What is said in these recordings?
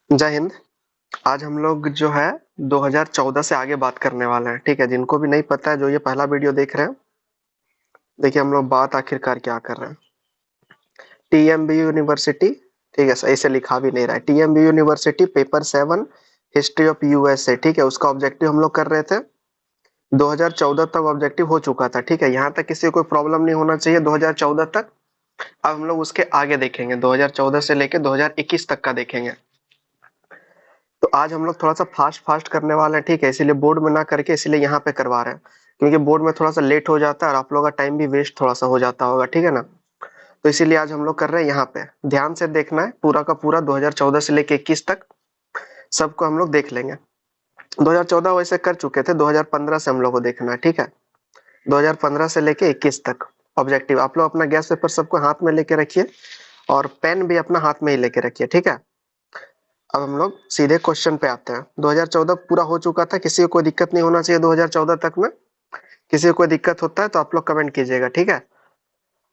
जय हिंद। आज हम लोग जो है 2014 से आगे बात करने वाले हैं। ठीक है, जिनको भी नहीं पता है, जो ये पहला वीडियो देख रहे हैं, देखिए हम लोग बात आखिरकार क्या कर रहे हैं। टीएमबी यूनिवर्सिटी, ठीक है, सही से लिखा भी नहीं रहा है। TMB university paper 7 history of USA, ठीक है, उसका ऑब्जेक्टिव हम लोग कर रहे थे। 2014 तक ऑब्जेक्टिव हो चुका था। ठीक है, यहाँ तक किसी को कोई प्रॉब्लम नहीं होना चाहिए 2014 तक। अब हम लोग उसके आगे देखेंगे, 2014 से लेके 2021 तक का देखेंगे। तो आज हम लोग थोड़ा सा फास्ट फास्ट करने वाले हैं, ठीक है, इसीलिए बोर्ड में ना करके इसीलिए यहाँ पे करवा रहे हैं, क्योंकि बोर्ड में थोड़ा सा लेट हो जाता है और आप लोगों का टाइम भी वेस्ट थोड़ा सा हो जाता होगा, ठीक है ना। तो इसीलिए आज हम लोग कर रहे हैं यहाँ पे। ध्यान से देखना है, पूरा का पूरा 2014 से लेके 21 तक सबको हम लोग देख लेंगे। 2014 वैसे कर चुके थे, 2015 से हम लोग को देखना है, ठीक है। 2015 से लेके 21 तक ऑब्जेक्टिव। आप लोग अपना गैस पेपर सबको हाथ में लेके रखिए और पेन भी अपना हाथ में ही लेके रखिए, ठीक है। अब हम लोग सीधे क्वेश्चन पे आते हैं। 2014 पूरा हो चुका था, किसी को कोई दिक्कत नहीं होना चाहिए 2014 तक में। किसी को कोई दिक्कत होता है तो आप लोग कमेंट कीजिएगा, ठीक है।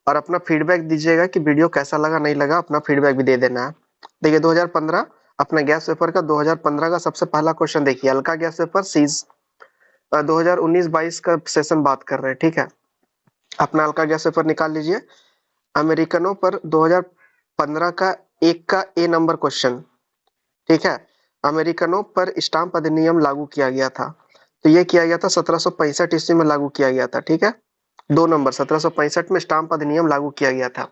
और अपना फीडबैक दीजिएगा कि वीडियो कैसा लगा नहीं लगा, अपना फीडबैक भी दे देना है। देखिए 2015 अपना गैस पेपर का 2015 का सबसे पहला क्वेश्चन देखिए, हल्का गैस पेपर सीज 2019-22 का सेशन बात कर रहे हैं, ठीक है। अपना हल्का गैस पेपर निकाल लीजिए। अमेरिकनों पर 2015 का एक का ए नंबर क्वेश्चन, ठीक है। अमेरिकनों पर स्टाम्प अधिनियम लागू किया गया था। तो ये किया गया था 1765 ईस्वी में लागू किया गया था, ठीक है। 2 नंबर 1765 में स्टाम्प अधिनियम लागू किया गया था।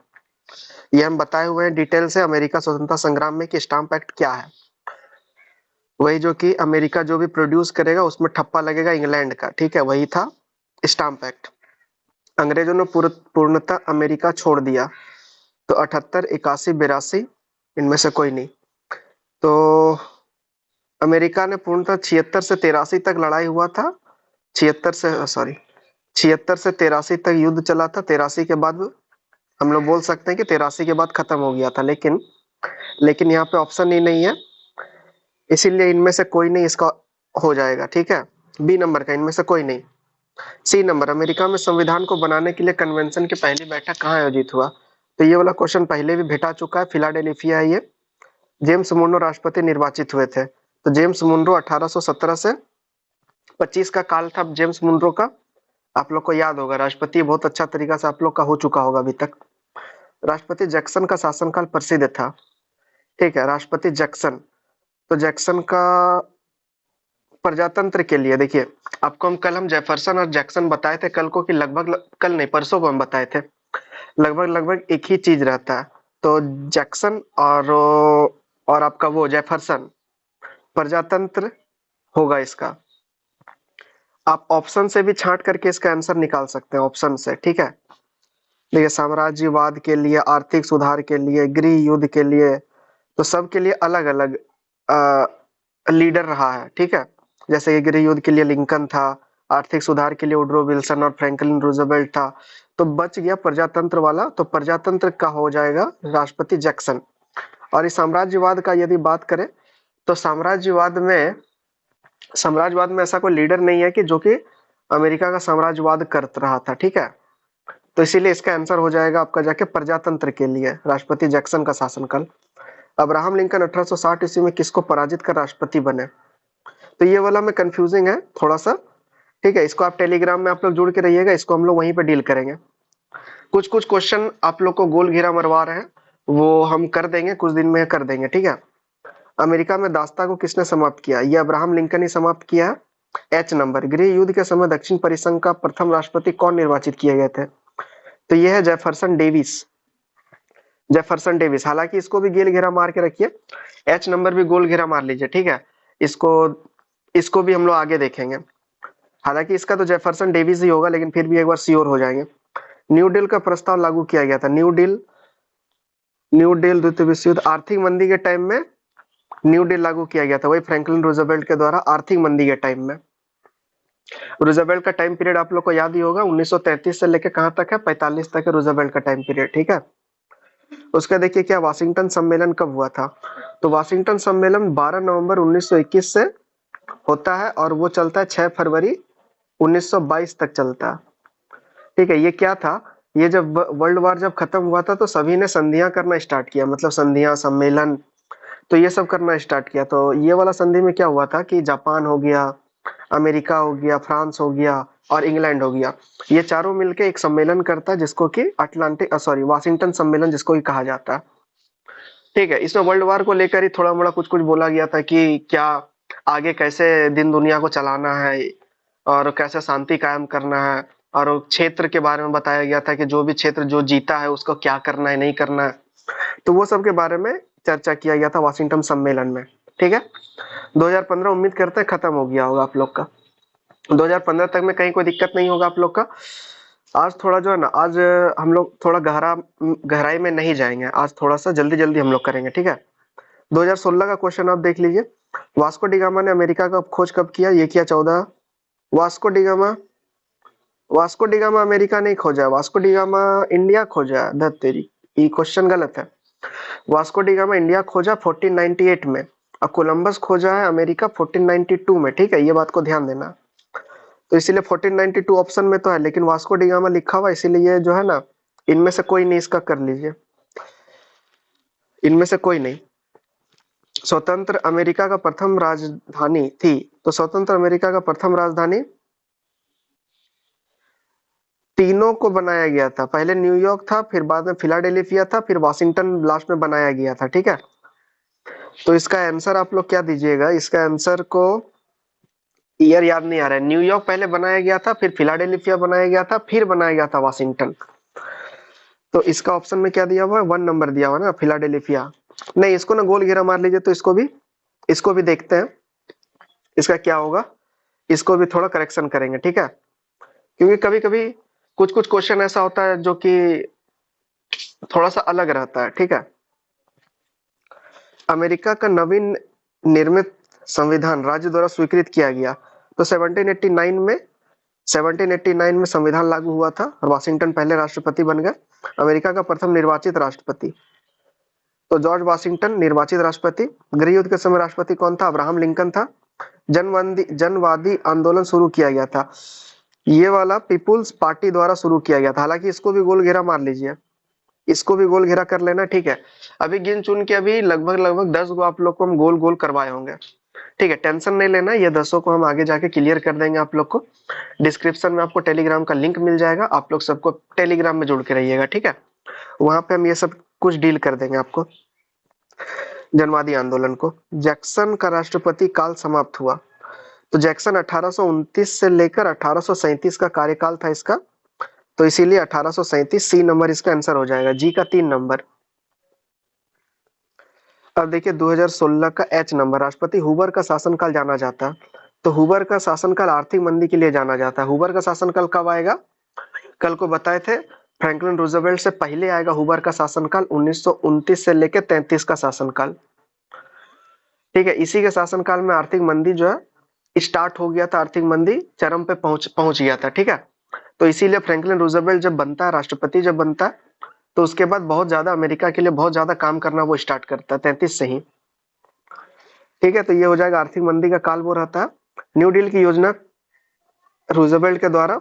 ये हम बताए हुए हैं डिटेल से अमेरिका स्वतंत्रता संग्राम में कि स्टाम्प एक्ट क्या है। वही जो कि अमेरिका जो भी प्रोड्यूस करेगा उसमें ठप्पा लगेगा इंग्लैंड का, ठीक है, वही था स्टाम्प एक्ट। अंग्रेजों ने पूर्णतः अमेरिका छोड़ दिया। तो 78, 81, 82 इनमें से कोई नहीं। तो अमेरिका ने पूर्णतः 76 से 83 तक लड़ाई हुआ था। 76 से 83 तक युद्ध चला था। 83 के बाद हम लोग बोल सकते हैं कि 83 के बाद खत्म हो गया था, लेकिन यहाँ पे ऑप्शन ही नहीं है, इसीलिए इनमें से कोई नहीं इसका हो जाएगा, ठीक है। बी नंबर का इनमें से कोई नहीं। सी नंबर, अमेरिका में संविधान को बनाने के लिए कन्वेंशन की पहली बैठक कहाँ आयोजित हुआ। तो ये वाला क्वेश्चन पहले भी भेटा चुका है, फिलाडेल्फिया है ये। जेम्स मुनरो राष्ट्रपति निर्वाचित हुए थे। तो जेम्स मुनरो 1817 से 25 का काल था जेम्स मुनरो का। आप लोग को याद होगा, राष्ट्रपति बहुत अच्छा तरीका से आप लोग का हो चुका होगा अभी तक। राष्ट्रपति जैक्सन का शासनकाल प्रसिद्ध था, ठीक है, राष्ट्रपति जैक्सन। तो जैक्सन का प्रजातंत्र के लिए देखिए, आपको हम जेफरसन और जैक्सन बताए थे कल को, कि लगभग कल नहीं परसों को हम बताए थे, लगभग लगभग एक ही चीज रहता है। तो जैक्सन और आपका वो जेफरसन प्रजातंत्र होगा इसका। आप ऑप्शन से भी छांट करके इसका आंसर निकाल सकते हैं, ऑप्शन से, ठीक है। देखिए साम्राज्यवाद के लिए, आर्थिक सुधार के लिए, गृह युद्ध के लिए, तो सबके लिए अलग अलग लीडर रहा है, ठीक है। जैसे कि गृह युद्ध के लिए लिंकन था, आर्थिक सुधार के लिए वुडरो विल्सन और फ्रैंकलिन रूजवेल्ट था। तो बच गया प्रजातंत्र वाला, तो प्रजातंत्र का हो जाएगा राष्ट्रपति जैक्सन। और इस साम्राज्यवाद का यदि बात करें तो साम्राज्यवाद में ऐसा कोई लीडर नहीं है कि जो कि अमेरिका का साम्राज्यवाद कर रहा था, ठीक है। तो इसीलिए इसका आंसर हो जाएगा आपका जाके प्रजातंत्र के लिए राष्ट्रपति जैक्सन का शासनकाल। अब्राहम लिंकन 1860 ईस्वी में किसको पराजित कर राष्ट्रपति बने। तो ये वाला में कंफ्यूजिंग है थोड़ा सा, ठीक है। इसको आप टेलीग्राम में आप लोग जुड़ के रहिएगा, इसको हम लोग वहीं पे डील करेंगे। कुछ कुछ क्वेश्चन आप लोग को गोल घेरा मरवा रहे हैं, वो हम कर देंगे, कुछ दिन में कर देंगे, ठीक है। अमेरिका में दासता को किसने समाप्त किया। ये अब्राहम लिंकन ही समाप्त किया है। एच नंबर, गृह युद्ध के समय दक्षिण परिसंघ का प्रथम राष्ट्रपति कौन निर्वाचित किए गए थे। तो ये है जेफरसन डेविस। जेफरसन डेविस, हालांकि इसको भी गोल घेरा मार के रखिए, एच नंबर भी गोल घेरा मार लीजिए, ठीक है। इसको इसको भी हम लोग आगे देखेंगे। हालांकि इसका तो जेफरसन डेविस ही होगा, लेकिन फिर भी एक बार श्योर हो जाएंगे। न्यू डील का प्रस्ताव लागू किया गया था। न्यू डील द्वितीय विश्व युद्ध, आर्थिक मंदी के टाइम में न्यू डील लागू किया गया था, वही फ्रैंकलिन रूजवेल्ट के द्वारा आर्थिक मंदी के टाइम में। रूजवेल्ट का टाइम पीरियड आप लोग को याद ही होगा, 1933 से लेकर कहां तक है, 45 तक है रूजवेल्ट का टाइम पीरियड, ठीक है। उसका देखिए क्या वाशिंगटन सम्मेलन कब हुआ था। तो वाशिंगटन सम्मेलन 12 नवंबर 1921 से होता है और वो चलता है 6 फरवरी 1922 तक चलता है, ठीक है। ये क्या था, ये जब वर्ल्ड वार जब खत्म हुआ था तो सभी ने संधियां करना स्टार्ट किया, मतलब संधियां, सम्मेलन। तो ये सब करना स्टार्ट किया। तो ये वाला संधि में क्या हुआ था कि जापान हो गया, अमेरिका हो गया, फ्रांस हो गया और इंग्लैंड हो गया, ये चारों मिलके एक सम्मेलन करता है जिसको कि वाशिंगटन सम्मेलन जिसको कि कहा जाता है। ठीक है, इसमें वर्ल्ड वार को लेकर ही थोड़ा मोड़ा कुछ कुछ बोला गया था कि क्या आगे कैसे दिन दुनिया को चलाना है और कैसे शांति कायम करना है, और क्षेत्र के बारे में बताया गया था कि जो भी क्षेत्र जो जीता है उसको क्या करना है नहीं करना है। तो वो सब के बारे में चर्चा किया गया था वाशिंगटन सम्मेलन में। ठीक है, 2015 उम्मीद करते हैं खत्म हो गया होगा आप लोग का। 2015 तक में कहीं कोई दिक्कत नहीं होगा आप लोग का। आज थोड़ा जो है ना, आज हम लोग थोड़ा गहराई में नहीं जाएंगे, आज थोड़ा सा जल्दी जल्दी हम लोग करेंगे। ठीक है, 2016 का क्वेश्चन आप देख लीजिए। वास्को डिगामा ने अमेरिका का खोज कब किया? ये किया 14। Vasco da Gama Vasco da Gama America नहीं खोजा है, वास्को डिगामा इंडिया खोजा है। धत तेरी, ये क्वेश्चन गलत है। वास्को डिगामा इंडिया खोजा 1498 में और कोलंबस खोजा है अमेरिका 1492 में। ठीक है, ये बात को ध्यान देना। तो इसीलिए 1492 ऑप्शन में तो है, लेकिन वास्को डिगामा लिखा हुआ, इसीलिए ये जो है ना, इनमें से कोई नहीं इसका कर लीजिए, इनमें से कोई नहीं। स्वतंत्र अमेरिका का प्रथम राजधानी थी, तो स्वतंत्र अमेरिका का प्रथम राजधानी तीनों को बनाया गया था। पहले न्यूयॉर्क था, फिर बाद में फिलाडेल्फिया था, फिर वाशिंगटन लास्ट में बनाया गया था। ठीक है, तो इसका आंसर आप लोग क्या दीजिएगा? इसका आंसर को ईयर याद नहीं आ रहा है। न्यूयॉर्क पहले बनाया गया था, फिर फिलाडेल्फिया बनाया गया था, फिर बनाया गया था वाशिंगटन। तो इसका ऑप्शन में क्या दिया हुआ है? 1 नंबर दिया हुआ है ना, फिलाडेल्फिया। नहीं, इसको ना गोल घेरा मार लीजिए। तो इसको भी देखते हैं इसका क्या होगा, इसको भी थोड़ा करेक्शन करेंगे। ठीक है, क्योंकि कभी कभी कुछ कुछ क्वेश्चन ऐसा होता है जो कि थोड़ा सा अलग रहता है। ठीक है, अमेरिका का नवीन निर्मित संविधान राज्य द्वारा स्वीकृत किया गया। तो 1789 में संविधान लागू हुआ था और वाशिंगटन पहले राष्ट्रपति बन गए, अमेरिका का प्रथम निर्वाचित राष्ट्रपति। तो जॉर्ज वाशिंगटन निर्वाचित राष्ट्रपति। गृह युद्ध के समय राष्ट्रपति कौन था? अब्राहम लिंकन था। जनवादी आंदोलन शुरू किया गया था, ये वाला पीपुल्स पार्टी द्वारा शुरू किया गया था। हालांकि इसको भी गोल घेरा मार लीजिए, इसको भी गोल घेरा कर लेना। ठीक है, अभी गिन चुन के अभी लगभग 10 गो आप लोग को हम गोल गोल करवाए होंगे। ठीक है, टेंशन नहीं लेना, ये 10 को हम आगे जाके क्लियर कर देंगे आप लोग को। डिस्क्रिप्शन में आपको टेलीग्राम का लिंक मिल जाएगा, आप लोग सबको टेलीग्राम में जुड़ के रहिएगा। ठीक है, वहां पे हम ये सब कुछ डील कर देंगे आपको। जनवादी आंदोलन को, जैक्सन का राष्ट्रपति काल समाप्त हुआ। तो जैक्सन 1829 से लेकर 1837 का कार्यकाल था इसका, तो इसीलिए 1837 सी नंबर इसका आंसर हो जाएगा, जी का 3 नंबर। अब देखिए 2016 का एच नंबर, राष्ट्रपति हुबर का शासनकाल जाना जाता है। तो हुबर का शासनकाल आर्थिक मंदी के लिए जाना जाता है। हुबर का शासनकाल कब आएगा? कल को बताए थे, फ्रैंकलिन रूजवेल्ट से पहले आएगा हुबर का शासनकाल, 1929 से लेकर 33 का शासनकाल। ठीक है, इसी के शासनकाल में आर्थिक मंदी जो है स्टार्ट हो गया था, आर्थिक मंदी चरम पे पहुंच गया था। ठीक है, तो इसीलिए फ्रैंकलिन रूजवेल्ट जब बनता है, राष्ट्रपति जब बनता है, तो उसके बाद बहुत ज्यादा अमेरिका के लिए बहुत ज्यादा काम करना वो स्टार्ट करता है 33 से ही। ठीक है, तो ये हो जाएगा आर्थिक मंदी का काल वो रहता है। न्यू डील की योजना रूजवेल्ट के द्वारा।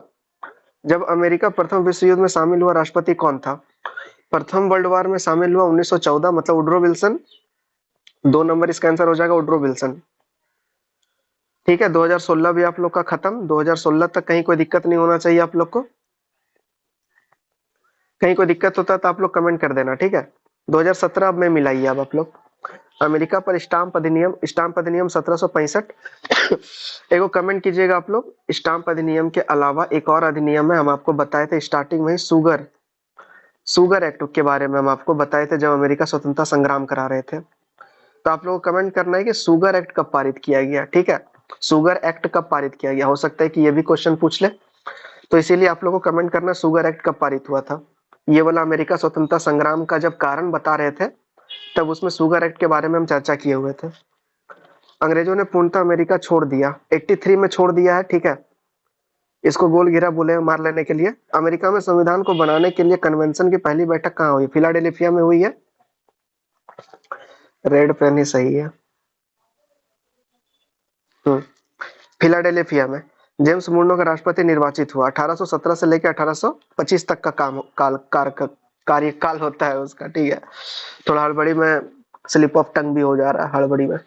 जब अमेरिका प्रथम विश्व युद्ध में शामिल हुआ, राष्ट्रपति कौन था? प्रथम वर्ल्ड वार में शामिल हुआ 1914, मतलब वुड्रो विल्सन। 2 नंबर इसका आंसर हो जाएगा, वुड्रो विल्सन। ठीक है, 2016 भी आप लोग का खत्म। 2016 तक कहीं कोई दिक्कत नहीं होना चाहिए आप लोग को। कहीं कोई दिक्कत होता है तो आप लोग कमेंट कर देना। ठीक है, 2017 अब में मिलाइए अब आप लोग। अमेरिका पर स्टाम्प अधिनियम 1765। एगो कमेंट कीजिएगा आप लोग। स्टाम्प अधिनियम के अलावा एक और अधिनियम है, हम आपको बताए थे स्टार्टिंग में, शुगर एक्ट के बारे में हम आपको बताए थे जब अमेरिका स्वतंत्रता संग्राम करा रहे थे। तो आप लोगों को कमेंट करना है कि शुगर एक्ट कब पारित किया गया। ठीक है, शुगर एक्ट कब पारित किया गया, हो सकता है कि ये भी क्वेश्चन पूछ ले, तो इसीलिए आप लोगों को कमेंट करना शुगर एक्ट कब पारित हुआ था। ये वाला अमेरिका स्वतंत्रता संग्राम का जब कारण बता रहे थे, तब उसमें शुगर एक्ट के बारे में हम चर्चा किए हुए थे। अंग्रेजों ने पूर्णतः अमेरिका छोड़ दिया, 83 में छोड़ दिया है। ठीक है, इसको गोल घेरा बोले मार लेने के लिए। अमेरिका में संविधान को बनाने के लिए कन्वेंशन की पहली बैठक कहाँ हुई? फिलाडेल्फिया में हुई है। रेड पेन ही सही है। फिलाडेल्फिया में जेम्स मुर्नो का राष्ट्रपति निर्वाचित हुआ। 1817 से लेकर 1825 तक का कार्यकाल होता है उसका। ठीक है, थोड़ा हड़बड़ी में स्लिप ऑफ टंग भी हो जा रहा है हड़बड़ी में।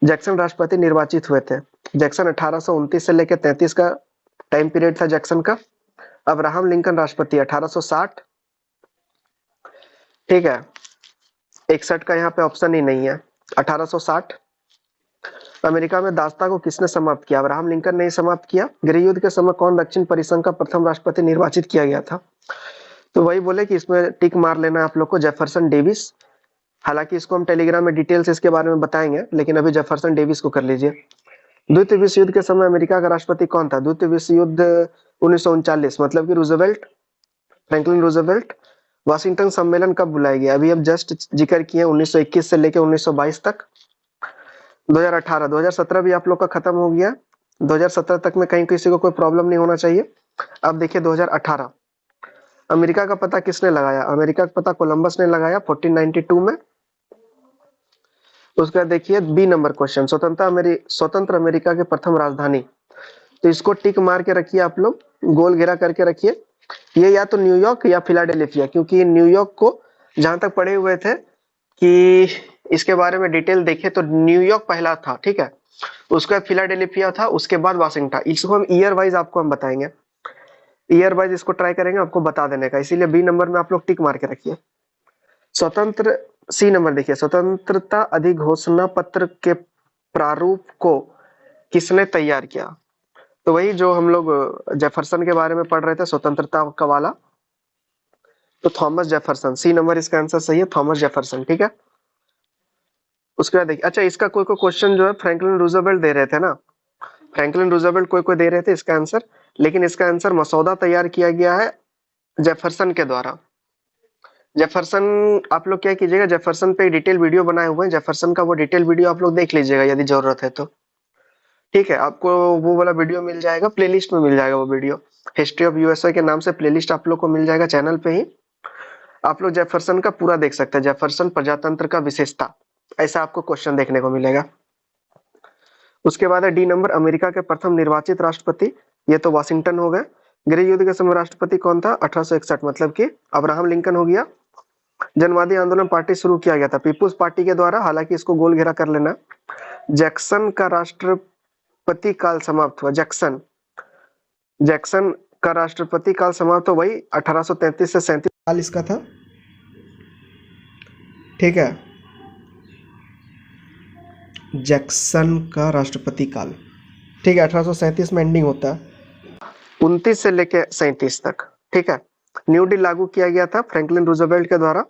जैक्सन राष्ट्रपति निर्वाचित हुए थे। जैक्सन 1829 से लेकर 33 का टाइम पीरियड था जैक्सन का। अब्राहम लिंकन राष्ट्रपति 1860। ठीक है, 61 का यहाँ पे ऑप्शन ही नहीं है। 1860। अमेरिका में दासता को किसने समाप्त किया? अब्राहम लिंकन ने समाप्त किया। गृह युद्ध के समय कौन दक्षिण परिसंघ का प्रथम राष्ट्रपति निर्वाचित किया गया था? तो वही बोले कि इसमें टिक मार लेना है आप लोग को, जेफरसन डेविस। हालांकि इसको हम टेलीग्राम में डिटेल्स इसके बारे में बताएंगे, लेकिन अभी जेफरसन डेविस को कर लीजिए। द्वितीय विश्व युद्ध के समय अमेरिका का राष्ट्रपति कौन था? द्वितीय विश्व युद्ध 1939, मतलब कि रूजवेल्ट, फ्रैंकलिन रूजवेल्ट। वाशिंगटन सम्मेलन कब बुलाया गया? अभी अब जस्ट जिक्र किए 1921 से लेकर 1922 तक। 2018, 2017 भी आप लोग का खत्म हो गया। 2017 तक में कहीं किसी को कोई प्रॉब्लम नहीं होना चाहिए। अब देखिए 2018, अमेरिका का पता किसने लगाया? अमेरिका का पता कोलंबस ने लगाया 1492 में। उसके बाद देखिए बी नंबर क्वेश्चन, स्वतंत्र अमेरिका के प्रथम राजधानी। तो इसको टिक मार के रखिए आप लोग, गोल घेरा करके रखिए। ये या तो न्यूयॉर्क या फिलाडेल्फिया, क्योंकि न्यूयॉर्क को जहां तक पढ़े हुए थे कि इसके बारे में डिटेल देखे तो न्यूयॉर्क पहला था, ठीक है, उसके बाद फिलाडेल्फिया था, उसके बाद वाशिंगटन। इसको हम ईयर वाइज आपको हम बताएंगे, ईयर वाइज इसको ट्राई करेंगे आपको बता देने का, इसीलिए बी नंबर में आप लोग टिक मार के रखिए। स्वतंत्र, सी नंबर देखिए, स्वतंत्रता अधिघोषणा पत्र के प्रारूप को किसने तैयार किया? तो वही जो हम लोग जेफरसन के बारे में पढ़ रहे थे, स्वतंत्रता का वाला, तो थॉमस जेफरसन, सी नंबर इसका आंसर सही है, थॉमस जेफरसन। ठीक है, उसके बाद देखिए, अच्छा इसका कोई क्वेश्चन जो है फ्रैंकलिन रूजवेल्ट दे रहे थे ना, फ्रैंकलिन रूजवेल्ट कोई दे रहे थे इसका आंसर, लेकिन इसका आंसर मसौदा तैयार किया गया है जेफरसन के द्वारा। जेफरसन आप लोग क्या कीजिएगा, जेफरसन पे डिटेल वीडियो बनाए हुए हैं, जेफरसन का वो डिटेल वीडियो आप लोग देख लीजिएगा यदि जरूरत है तो। ठीक है, आपको वो वाला वीडियो मिल जाएगा, प्लेलिस्ट में मिल जाएगा वो वीडियो, हिस्ट्री ऑफ यूएसए के नाम से प्लेलिस्ट आप लोग को मिल जाएगा चैनल पे ही। आप लोग जेफरसन का पूरा देख सकते हैं, जेफरसन प्रजातंत्र का विशेषता, ऐसा आपको क्वेश्चन देखने को मिलेगा। उसके बाद है डी नंबर, अमेरिका के प्रथम निर्वाचित राष्ट्रपति, ये तो वाशिंगटन हो गए। गृह युद्ध के समय राष्ट्रपति कौन था? 1861, मतलब कि अब्राहम लिंकन हो गया। जनवादी आंदोलन पार्टी शुरू किया गया था पीपुल्स पार्टी के द्वारा, हालांकि इसको गोल घेरा कर लेना। जैक्सन का राष्ट्रपति काल समाप्त हुआ, जैक्सन का राष्ट्रपति काल समाप्त हो वही 1833 से 37 साल इसका था। ठीक है, जैक्सन का राष्ट्रपति काल, ठीक है, 1837 में एंडिंग होता है, 29 से लेके 37 तक। ठीक है, न्यू डील लागू किया गया था फ्रैंकलिन रूजवेल्ट के द्वारा।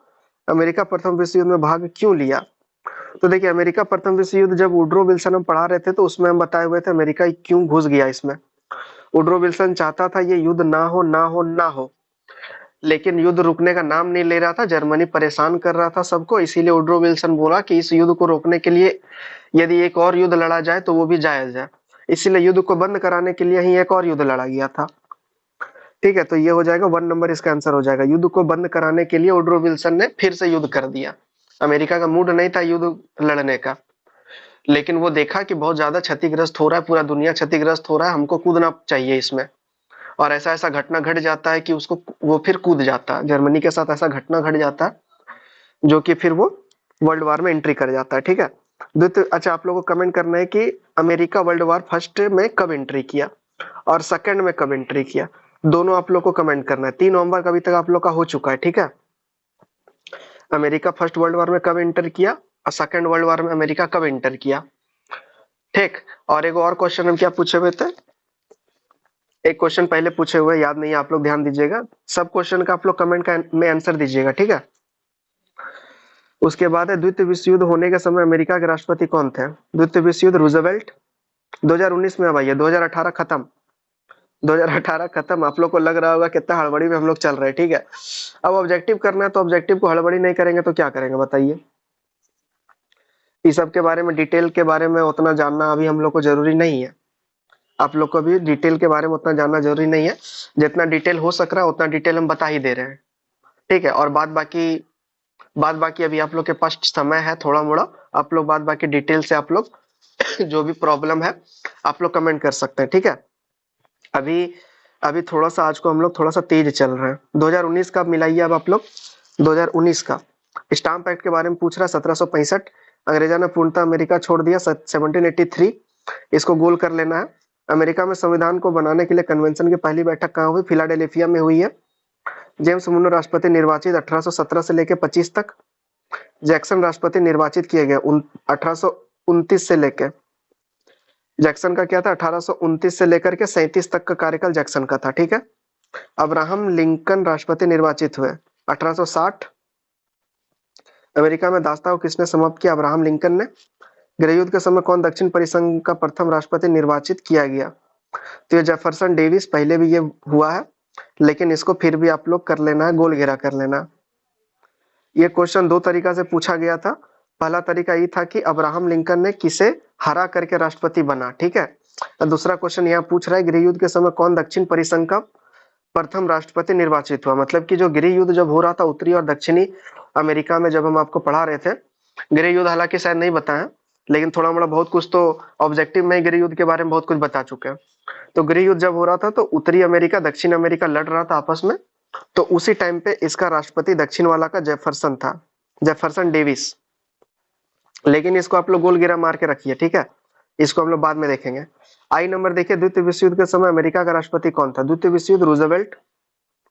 अमेरिका प्रथम विश्व युद्ध में भाग क्यों लिया? तो देखिए, अमेरिका प्रथम विश्व युद्ध जब वुड्रो विल्सन हम पढ़ा रहे थे तो उसमें हम बताए हुए थे अमेरिका क्यों घुस गया इसमें। वुड्रो विल्सन चाहता था ये युद्ध ना हो ना हो ना हो, लेकिन युद्ध रुकने का नाम नहीं ले रहा था, जर्मनी परेशान कर रहा था सबको, इसीलिए वुड्रो विल्सन बोला कि इस युद्ध को रोकने के लिए यदि एक और युद्ध लड़ा जाए तो वो भी जायज है, इसीलिए युद्ध को बंद कराने के लिए ही एक और युद्ध लड़ा गया था। ठीक है, तो ये हो जाएगा 1 नंबर इसका आंसर हो जाएगा। युद्ध को बंद कराने के लिए वुड्रो विल्सन ने फिर से युद्ध कर दिया। अमेरिका का मूड नहीं था युद्ध लड़ने का, लेकिन वो देखा कि बहुत ज्यादा क्षतिग्रस्त हो रहा है, पूरा दुनिया क्षतिग्रस्त हो रहा है, हमको कूदना चाहिए इसमें, और ऐसा ऐसा घटना घट जाता है कि उसको वो फिर कूद जाता है। जर्मनी के साथ ऐसा घटना घट जाता है जो कि फिर वो वर्ल्ड वार में एंट्री कर जाता है। ठीक है, अच्छा आप लोगों को कमेंट करना है कि अमेरिका वर्ल्ड वार फर्स्ट में कब एंट्री किया और सेकंड में कब एंट्री किया, दोनों आप लोग को कमेंट करना है। 3 नवंबर का अभी तक आप लोग का हो चुका है। ठीक है, अमेरिका फर्स्ट वर्ल्ड वार में कब एंटर किया और सेकंड वर्ल्ड वार में अमेरिका कब एंटर किया। ठीक, और एक और क्वेश्चन हम क्या पूछे हुए थे, एक क्वेश्चन पहले पूछे हुए, याद नहीं है, आप लोग ध्यान दीजिएगा, सब क्वेश्चन का आप लोग कमेंट में आंसर दीजिएगा। ठीक है, उसके बाद है द्वितीय विश्व युद्ध होने के समय अमेरिका के राष्ट्रपति कौन थे? द्वितीय विश्व युद्ध रूजवेल्ट। 2019 में, अब आइए 2018 खत्म, 2018 खत्म। आप लोग को लग रहा होगा कितना हड़बड़ी में हम लोग चल रहे हैं। ठीक है, अब ऑब्जेक्टिव करना है तो ऑब्जेक्टिव को हड़बड़ी नहीं करेंगे तो क्या करेंगे बताइए। इस सब के बारे में, डिटेल के बारे में उतना जानना अभी हम लोग को जरूरी नहीं है, आप लोग को भी डिटेल के बारे में उतना जानना जरूरी नहीं है, जितना डिटेल हो सक रहा है उतना डिटेल हम बता ही दे रहे हैं। ठीक है, और बाद बाकी अभी आप लोग के पास समय है थोड़ा मोड़ा, आप लोग बाद बाकी डिटेल से आप लोग जो भी प्रॉब्लम है आप लोग कमेंट कर सकते हैं। ठीक है, अभी थोड़ा सा आज को हम लोग थोड़ा सा तेज चल रहे हैं। 2019 का मिलाइए अब आप लोग, 2019 का स्टाम्प एक्ट के बारे में पूछ रहा है 1765। अंग्रेजा ने पूर्णतः अमेरिका छोड़ दिया 1783। इसको गोल कर लेना है। अमेरिका में संविधान को बनाने के लिए कन्वेंशन की पहली बैठक कहाँ हुई? फिलाडेल्फिया में हुई है। जेम्स मुनरो राष्ट्रपति निर्वाचित 1817 से लेकर 25 तक। जैक्सन राष्ट्रपति निर्वाचित किए गए 1829 से लेकर, जैक्सन का क्या था 1829 से लेकर के 37 तक का कार्यकाल जैक्सन का था, ठीक है। अब्राहम लिंकन राष्ट्रपति निर्वाचित हुए 1860। अमेरिका में दासता को किसने समाप्त किया? अब्राहम लिंकन ने। गृह युद्ध के समय कौन दक्षिण परिसंघ का प्रथम राष्ट्रपति निर्वाचित किया गया? तो ये जेफरसन डेविस, पहले भी ये हुआ है, लेकिन इसको फिर भी आप लोग कर लेना है, गोल घेरा कर लेना। ये क्वेश्चन दो तरीका से पूछा गया था। पहला तरीका ये था कि अब्राहम लिंकन ने किसे हरा करके राष्ट्रपति बना, ठीक है। और दूसरा क्वेश्चन यहाँ पूछ रहा है गृह युद्ध के समय कौन दक्षिण परिसंघ का प्रथम राष्ट्रपति निर्वाचित हुआ? मतलब कि जो गृह युद्ध जब हो रहा था उत्तरी और दक्षिणी अमेरिका में, जब हम आपको पढ़ा रहे थे, गृह युद्ध हालांकि शायद नहीं बताया, लेकिन थोड़ा मोड़ा बहुत कुछ तो ऑब्जेक्टिव में गृह युद्ध के बारे में बहुत कुछ बता चुके हैं। तो गृह युद्ध जब हो रहा था तो उत्तरी अमेरिका दक्षिण अमेरिका लड़ रहा था आपस में, तो उसी टाइम पे इसका राष्ट्रपति दक्षिण वाला का जेफरसन था, जेफरसन डेविस। लेकिन इसको आप लोग गोल घेरा मार के रखिए, ठीक है, इसको हम लोग बाद में देखेंगे। आई नंबर देखिए, द्वितीय विश्व युद्ध के समय अमेरिका का राष्ट्रपति कौन था? द्वितीय विश्व युद्ध रूजवेल्ट,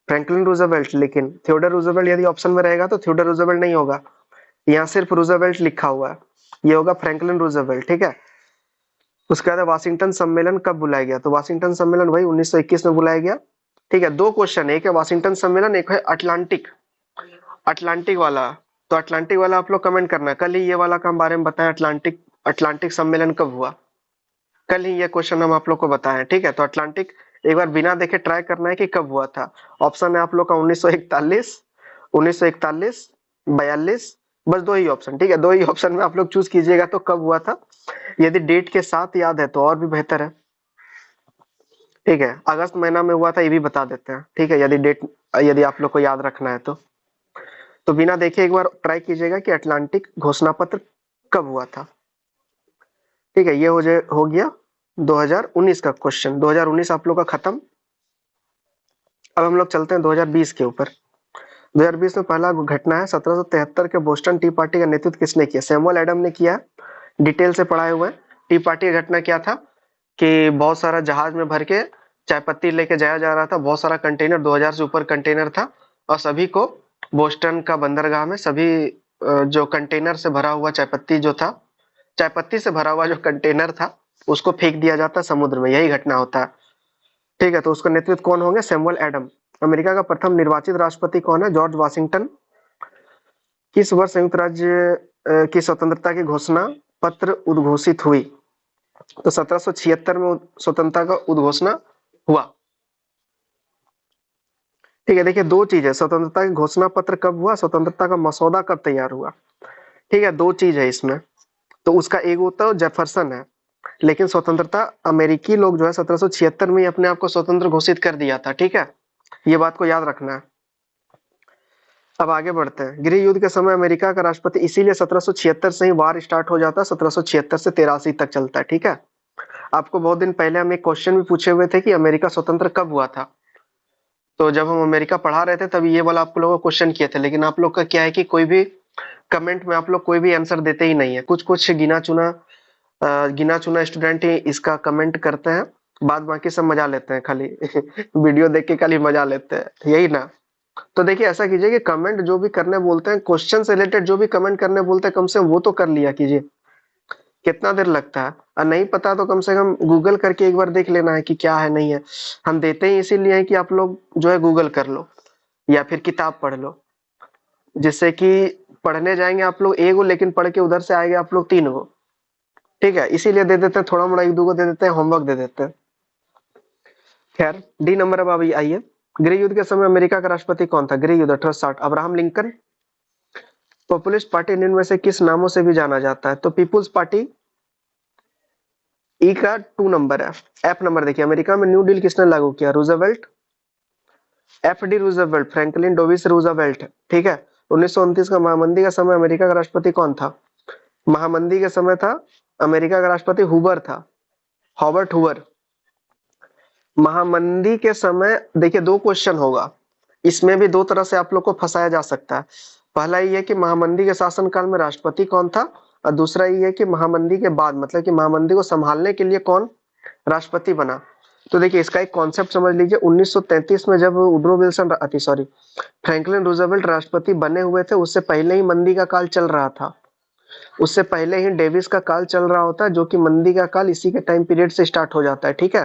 फ्रैंकलिन रूजवेल्ट, लेकिन थियोडर रूजवेल्ट यदि ऑप्शन में रहेगा तो थियोडर रूजवेल्ट नहीं होगा, यहाँ सिर्फ रूजवेल्ट लिखा हुआ है, ये होगा फ्रैंकलिन रूजवेल्ट, ठीक है। उसके बाद वाशिंगटन सम्मेलन कब बुलाया गया? तो वाशिंगटन सम्मेलन भाई 1921 में बुलाया गया, ठीक है। दो क्वेश्चन, एक है वाशिंगटन सम्मेलन, एक है अटलांटिक, अटलांटिक वाला। तो अटलांटिक वाला आप लोग कमेंट करना, कल ही ये वाला का बारे में बताया, अटलांटिक, अटलांटिक सम्मेलन कब हुआ, कल ही ये क्वेश्चन हम आप लोग को बताए, ठीक है। तो अटलांटिक एक बार बिना देखे ट्राई करना है कि कब हुआ था। ऑप्शन है आप लोग का 1941, 1941, 42, बस दो ही ऑप्शन, ठीक है। दो ही ऑप्शन में आप लोग चूज कीजिएगा तो कब हुआ था। यदि डेट के साथ याद है तो और भी बेहतर है, ठीक है। अगस्त महीना में हुआ था ये भी बता देते हैं, ठीक है, यदि डेट, यदि आप लोग को याद रखना है तो बिना देखे एक बार ट्राई कीजिएगा कि अटलांटिक घोषणा पत्र कब हुआ था, ठीक है। ये हो गया 2019 का क्वेश्चन। 2019 आप लोग का खत्म। अब हम लोग चलते हैं 2020 के ऊपर। 2020 में पहला घटना है 1773 के बोस्टन टी पार्टी का नेतृत्व किसने किया? सैमुअल एडम ने किया। डिटेल से पढ़ाए हुए। टी पार्टी का घटना क्या था कि बहुत सारा जहाज में भर के चाय पत्ती लेके जाया जा रहा था, बहुत सारा कंटेनर, 2000 से ऊपर कंटेनर था, और सभी को बोस्टन का बंदरगाह में सभी जो कंटेनर से भरा हुआ चाय पत्ती जो था, चाय पत्ती से भरा हुआ जो कंटेनर था उसको फेंक दिया जाता समुद्र में, यही घटना होता है, ठीक है। तो उसका नेतृत्व कौन होंगे? Samuel Adam. अमेरिका का प्रथम निर्वाचित राष्ट्रपति कौन है? George Washington. किस वर्ष संयुक्त राज्य की स्वतंत्रता की घोषणा पत्र उद्घोषित हुई? तो 1776 में स्वतंत्रता का उद्घोषणा हुआ, ठीक है। देखिए दो चीज है, स्वतंत्रता की घोषणा पत्र कब हुआ, स्वतंत्रता का मसौदा कब तैयार हुआ, ठीक है, दो चीज है इसमें। तो उसका एक होता है जेफरसन है, लेकिन स्वतंत्रता अमेरिकी लोग जो है 1776 में ही अपने आप को स्वतंत्र घोषित कर दिया था, ठीक है, ये बात को याद रखना है। अब आगे बढ़ते हैं। गृह युद्ध के समय अमेरिका का राष्ट्रपति, इसीलिए 1776 से ही वार स्टार्ट हो जाता है, 1776 से 83 तक चलता है, ठीक है। आपको बहुत दिन पहले हम एक क्वेश्चन भी पूछे हुए थे कि अमेरिका स्वतंत्र कब हुआ था, तो जब हम अमेरिका पढ़ा रहे थे तभी ये वाला आप लोगों को क्वेश्चन किए थे, लेकिन आप लोग का क्या है कि कोई भी कमेंट में आप लोग कोई भी आंसर देते ही नहीं है। कुछ कुछ गिना चुना स्टूडेंट ही इसका कमेंट करते हैं, बाद बाकी सब मजा लेते हैं खाली वीडियो देख के खाली मजा लेते हैं, यही ना। तो देखिए ऐसा कीजिए कि कमेंट जो भी करने बोलते हैं, क्वेश्चन से रिलेटेड जो भी कमेंट करने बोलते हैं, कम से कम वो तो कर लिया कीजिए। कितना देर लगता है, और नहीं पता तो कम से कम गूगल करके एक बार देख लेना है कि क्या है नहीं है। हम देते ही इसीलिए है कि आप लोग जो है गूगल कर लो या फिर किताब पढ़ लो, जिससे कि पढ़ने जाएंगे आप लोग एक गो, लेकिन पढ़ के उधर से आएंगे आप लोग तीन गो, ठीक है। इसीलिए दे देते हैं, थोड़ा मोड़ा एक दो को दे देते हैं, होमवर्क दे देते हैं। खैर डी नंबर अब अभी आइए। गृह युद्ध के समय अमेरिका का राष्ट्रपति कौन था? गृह युद्ध 1860 अब्राहम लिंकन। पॉपुलिस्ट पार्टी निम्न में से किस नामों से भी जाना जाता है? तो पीपुल्स पार्टी, ई का 2 नंबर है। एफ नंबर देखिए, अमेरिका में न्यू डील किसने लागू किया? Roosevelt, F D Roosevelt, Franklin डोविस रूजवेल्ट, ठीक है। 1929 का महामंदी का समय अमेरिका का राष्ट्रपति कौन था? महामंदी के समय था अमेरिका का राष्ट्रपति हुबर था, हॉबर्ट हुबर। महामंदी के समय देखिए दो क्वेश्चन होगा, इसमें भी दो तरह से आप लोग को फंसाया जा सकता है। पहला ये है कि महामंदी के शासनकाल में राष्ट्रपति कौन था, और दूसरा ये है कि महामंदी के बाद मतलब कि महामंदी को संभालने के लिए कौन राष्ट्रपति बना। तो देखिए इसका एक कॉन्सेप्ट समझ लीजिए, 1933 में जब वुडरो विल्सन फ्रैंकलिन रूजवेल्ट राष्ट्रपति बने हुए थे, उससे पहले ही मंदी का काल चल रहा था, उससे पहले ही डेविस का काल चल रहा होता है, जो कि मंदी का काल इसी के टाइम पीरियड से स्टार्ट हो जाता है। ठीक है,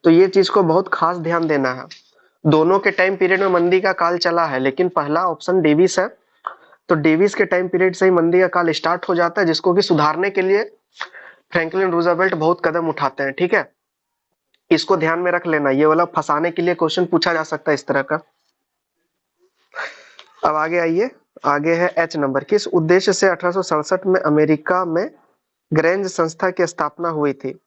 तो ये चीज को बहुत खास ध्यान देना है, दोनों के टाइम पीरियड में मंदी का काल चला है, लेकिन पहला ऑप्शन डेविस है, तो डेविस के टाइम पीरियड से ही मंदी का काल स्टार्ट हो जाता है, जिसको कि सुधारने के लिए फ्रैंकलिन रूजवेल्ट बहुत कदम उठाते हैं। ठीक है, इसको ध्यान में रख लेना, ये वाला फंसाने के लिए क्वेश्चन पूछा जा सकता है इस तरह का। अब आगे आइए, आगे है एच नंबर, किस उद्देश्य से 1867 में अमेरिका में ग्रैंज संस्था की स्थापना हुई थी।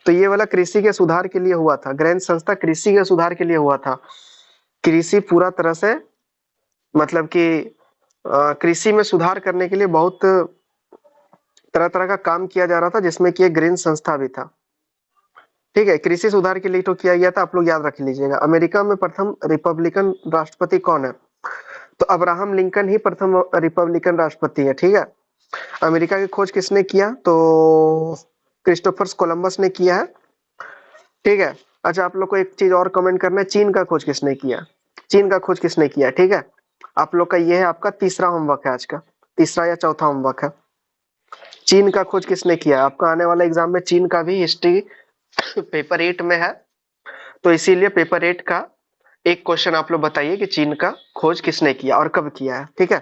तो ये वाला कृषि के सुधार के लिए हुआ था, ग्रैंज संस्था कृषि के सुधार के लिए हुआ था। कृषि पूरा तरह से मतलब कि कृषि में सुधार करने के लिए बहुत तरह तरह का काम किया जा रहा था, जिसमें कि एक ग्रैंज संस्था भी था। ठीक है, कृषि सुधार के लिए तो किया गया था, आप लोग याद रख लीजिएगा। अमेरिका में प्रथम रिपब्लिकन राष्ट्रपति कौन है, तो अब्राहम लिंकन ही प्रथम रिपब्लिकन राष्ट्रपति है। ठीक है, अमेरिका की खोज किसने किया, तो क्रिस्टोफर कोलंबस ने किया है। ठीक है, अच्छा आप लोग को एक चीज और कमेंट करना है, चीन का खोज किसने किया, चीन का खोज किसने किया। ठीक है, आप लोग का ये है आपका तीसरा होमवर्क है आज का, तीसरा या चौथा होमवर्क है, चीन का खोज किसने किया। आपका आने वाला एग्जाम में चीन का भी हिस्ट्री पेपर 8 में है, तो इसीलिए पेपर 8 का एक क्वेश्चन आप लोग बताइए कि चीन का खोज किसने किया और कब किया है। ठीक है,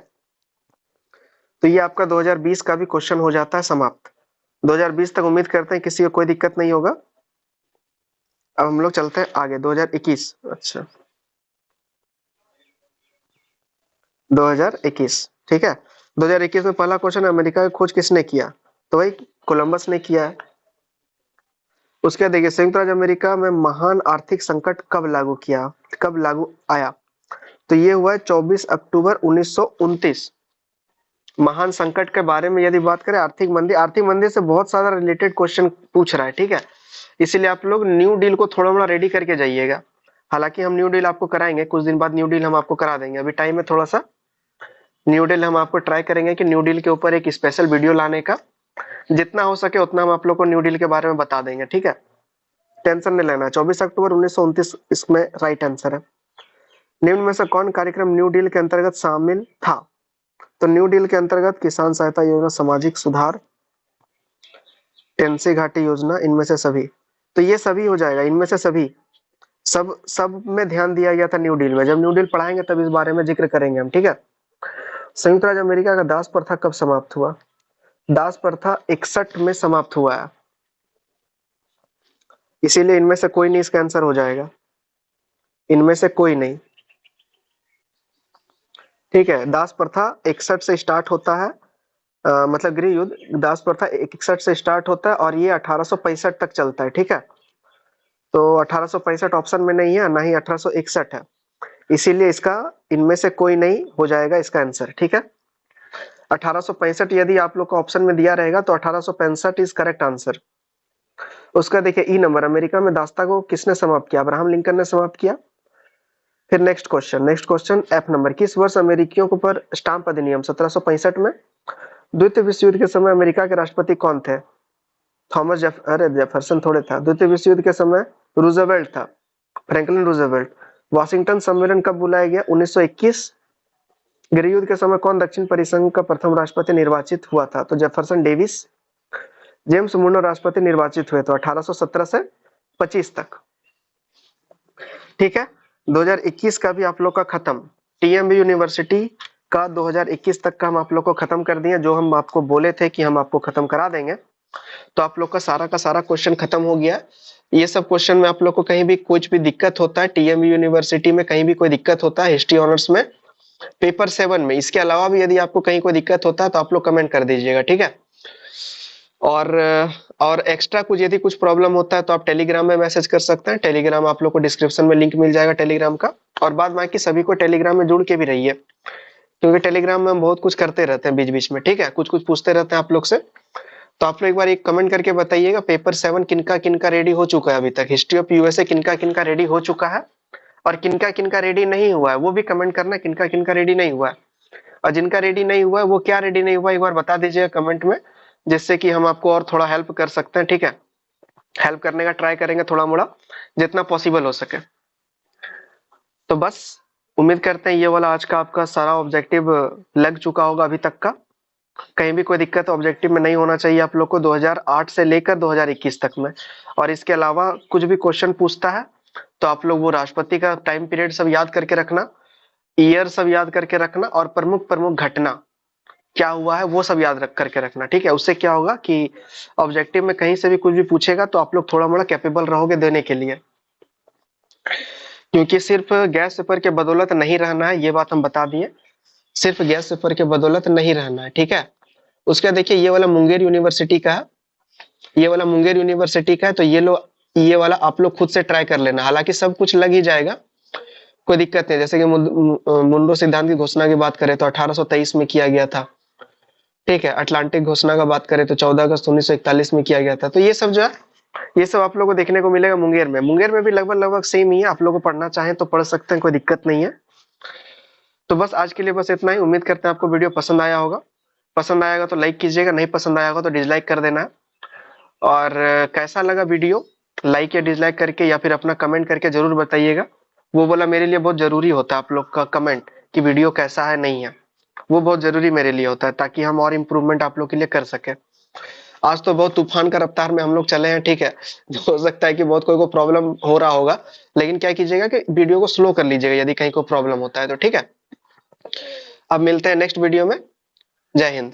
तो ये आपका 2020 का भी क्वेश्चन हो जाता है समाप्त। 2020 तक उम्मीद करते हैं किसी को कोई दिक्कत नहीं होगा। अब हम लोग चलते हैं आगे 2021। अच्छा 2021, ठीक है, 2021 में पहला क्वेश्चन अमेरिका की खोज किसने किया, तो भाई कोलंबस ने किया है। उसके बाद देखिए संयुक्त राज्य अमेरिका में महान आर्थिक संकट कब लागू किया, कब लागू आया, तो ये हुआ है 24 अक्टूबर 1929। महान संकट के बारे में यदि बात करें, आर्थिक मंदी से बहुत सारा रिलेटेड क्वेश्चन पूछ रहा है। ठीक है, इसीलिए आप लोग न्यू डील को थोड़ा मोड़ा रेडी करके जाइएगा। हालांकि हम न्यू डील आपको कराएंगे, कुछ दिन बाद न्यू डील हम आपको करा देंगे, अभी टाइम है थोड़ा सा। न्यू डील हम आपको ट्राई करेंगे कि न्यू डील के ऊपर एक स्पेशल वीडियो लाने का, जितना हो सके उतना हम आप लोग को न्यू डील के बारे में बता देंगे। ठीक है, टेंशन नहीं लेना। 24 अक्टूबर 1929 इसमें राइट आंसर है। निम्न में से कौन कार्यक्रम न्यू डील के अंतर्गत शामिल था, तो न्यू डील के अंतर्गत किसान सहायता योजना, सामाजिक सुधार, टेंसी घाटी योजना, इनमें से सभी, तो ये सभी हो जाएगा, इनमें से सभी, सब में ध्यान दिया गया था न्यू डील में। जब न्यू डील पढ़ाएंगे तब इस बारे में जिक्र करेंगे हम। ठीक है, संयुक्त राज्य अमेरिका का दास प्रथा कब समाप्त हुआ, दास प्रथा 61 में समाप्त हुआ है, इसीलिए इनमें से कोई नहीं इसका आंसर हो जाएगा, इनमें से कोई नहीं। ठीक है, दास प्रथा 61 से स्टार्ट होता है, मतलब गृह युद्ध दास प्रथा 61 से स्टार्ट होता है और ये 1865 तक चलता है। ठीक है, तो 1865 ऑप्शन में नहीं है, ना ही 1861 है, इसीलिए इसका इनमें से कोई नहीं हो जाएगा इसका आंसर। ठीक है, 1865 यदि आप लोग को ऑप्शन में दिया रहेगा तो 1865 इज करेक्ट आंसर। उसका देखिए ई नंबर, अमेरिका में दासता को किसने समाप्त किया, अब्राहम लिंकन ने समाप्त किया। फिर नेक्स्ट क्वेश्चन एफ नंबर, किस वर्ष अमेरिकियों के ऊपर स्टाम्प अधिनियम 1765 में। द्वितीय विश्व युद्ध के समय अमेरिका के राष्ट्रपति कौन थे, जेफरसन थोड़े था। द्वितीय विश्व युद्ध के समय रूजवेल्ट था, फ्रैंकलिन रूजवेल्ट। वाशिंगटन सम्मेलन कब बुलाया गया, 1921। गृह युद्ध के समय कौन दक्षिण परिसंघ का प्रथम राष्ट्रपति निर्वाचित हुआ था, तो जेफरसन डेविस। जेम्स मुनरो राष्ट्रपति निर्वाचित हुए तो 1817 से 25 तक। ठीक है, 2021 का भी आप लोग का खत्म, टीएमबी यूनिवर्सिटी का 2021 तक का हम आप लोग को खत्म कर दिए, जो हम आपको बोले थे कि हम आपको खत्म करा देंगे, तो आप लोग का सारा क्वेश्चन खत्म हो गया। ये सब क्वेश्चन में आप लोग को कहीं भी कुछ भी दिक्कत होता है, टीएमबी यूनिवर्सिटी में कहीं भी कोई दिक्कत होता है, हिस्ट्री ऑनर्स में पेपर 7 में, इसके अलावा भी यदि आपको कहीं कोई दिक्कत होता है तो आप लोग कमेंट कर दीजिएगा। ठीक है, और एक्स्ट्रा कुछ यदि कुछ प्रॉब्लम होता है तो आप टेलीग्राम में मैसेज कर सकते हैं, टेलीग्राम आप लोग को डिस्क्रिप्शन में लिंक मिल जाएगा टेलीग्राम का। और बाद बाकी सभी को टेलीग्राम में जुड़ के भी रहिए, क्योंकि टेलीग्राम में हम बहुत कुछ करते रहते हैं बीच बीच में। ठीक है, कुछ कुछ पूछते रहते हैं आप लोग से, तो आप लोग एक बार एक कमेंट करके बताइएगा पेपर 7 किनका किनका रेडी हो चुका है अभी तक, हिस्ट्री ऑफ यूएसए किनका किनका रेडी हो चुका है और किनका किनका रेडी नहीं हुआ है, वो भी कमेंट करना किनका किनका रेडी नहीं हुआ है। और जिनका रेडी नहीं हुआ है वो क्या रेडी नहीं हुआ एक बार बता दीजिएगा कमेंट में, जिससे कि हम आपको और थोड़ा हेल्प कर सकते हैं। ठीक है, हेल्प करने का ट्राई करेंगे थोड़ा मोड़ा, जितना पॉसिबल हो सके। तो बस उम्मीद करते हैं ये वाला आज का आपका सारा ऑब्जेक्टिव लग चुका होगा अभी तक का। कहीं भी कोई दिक्कत ऑब्जेक्टिव में नहीं होना चाहिए आप लोग को 2008 से लेकर 2021 तक में। और इसके अलावा कुछ भी क्वेश्चन पूछता है तो आप लोग वो राष्ट्रपति का टाइम पीरियड सब याद करके रखना, ईयर सब याद करके रखना, और प्रमुख प्रमुख घटना क्या हुआ है वो सब याद रख करके रखना। ठीक है, उससे क्या होगा कि ऑब्जेक्टिव में कहीं से भी कुछ भी पूछेगा तो आप लोग थोड़ा मोड़ा कैपेबल रहोगे देने के लिए। क्योंकि सिर्फ गैस पेपर के बदौलत नहीं रहना है, ये बात हम बता दिए, सिर्फ गैस पेपर के बदौलत नहीं रहना है। ठीक है, उसका देखिए ये वाला मुंगेर यूनिवर्सिटी का है, ये वाला मुंगेर यूनिवर्सिटी का है, तो ये वाला आप लोग खुद से ट्राई कर लेना। हालांकि सब कुछ लग ही जाएगा, कोई दिक्कत नहीं। जैसे कि मुंडो सिद्धांत की घोषणा की बात करें तो 1823 में किया गया था। ठीक है, अटलांटिक घोषणा का बात करें तो 14 अगस्त 1941 में किया गया था। तो ये सब जो है, ये सब आप लोगों को देखने को मिलेगा मुंगेर में। मुंगेर में भी लगभग लगभग सेम ही है, आप लोग को पढ़ना चाहें तो पढ़ सकते हैं, कोई दिक्कत नहीं है। तो बस आज के लिए बस इतना ही। उम्मीद करते हैं आपको वीडियो पसंद आया होगा। पसंद आएगा तो लाइक कीजिएगा, नहीं पसंद आया होगा तो डिसलाइक कर देना है। और कैसा लगा वीडियो, लाइक या डिसलाइक करके या फिर अपना कमेंट करके जरूर बताइएगा। वो बोला मेरे लिए बहुत जरूरी होता है आप लोग का कमेंट कि वीडियो कैसा है नहीं है, वो बहुत जरूरी मेरे लिए होता है, ताकि हम और इम्प्रूवमेंट आप लोग के लिए कर सके। आज तो बहुत तूफान का रफ्तार में हम लोग चले हैं। ठीक है, हो सकता है कि बहुत कोई को प्रॉब्लम हो रहा होगा, लेकिन क्या कीजिएगा कि वीडियो को स्लो कर लीजिएगा यदि कहीं को प्रॉब्लम होता है तो। ठीक है, अब मिलते हैं नेक्स्ट वीडियो में। जय हिंद।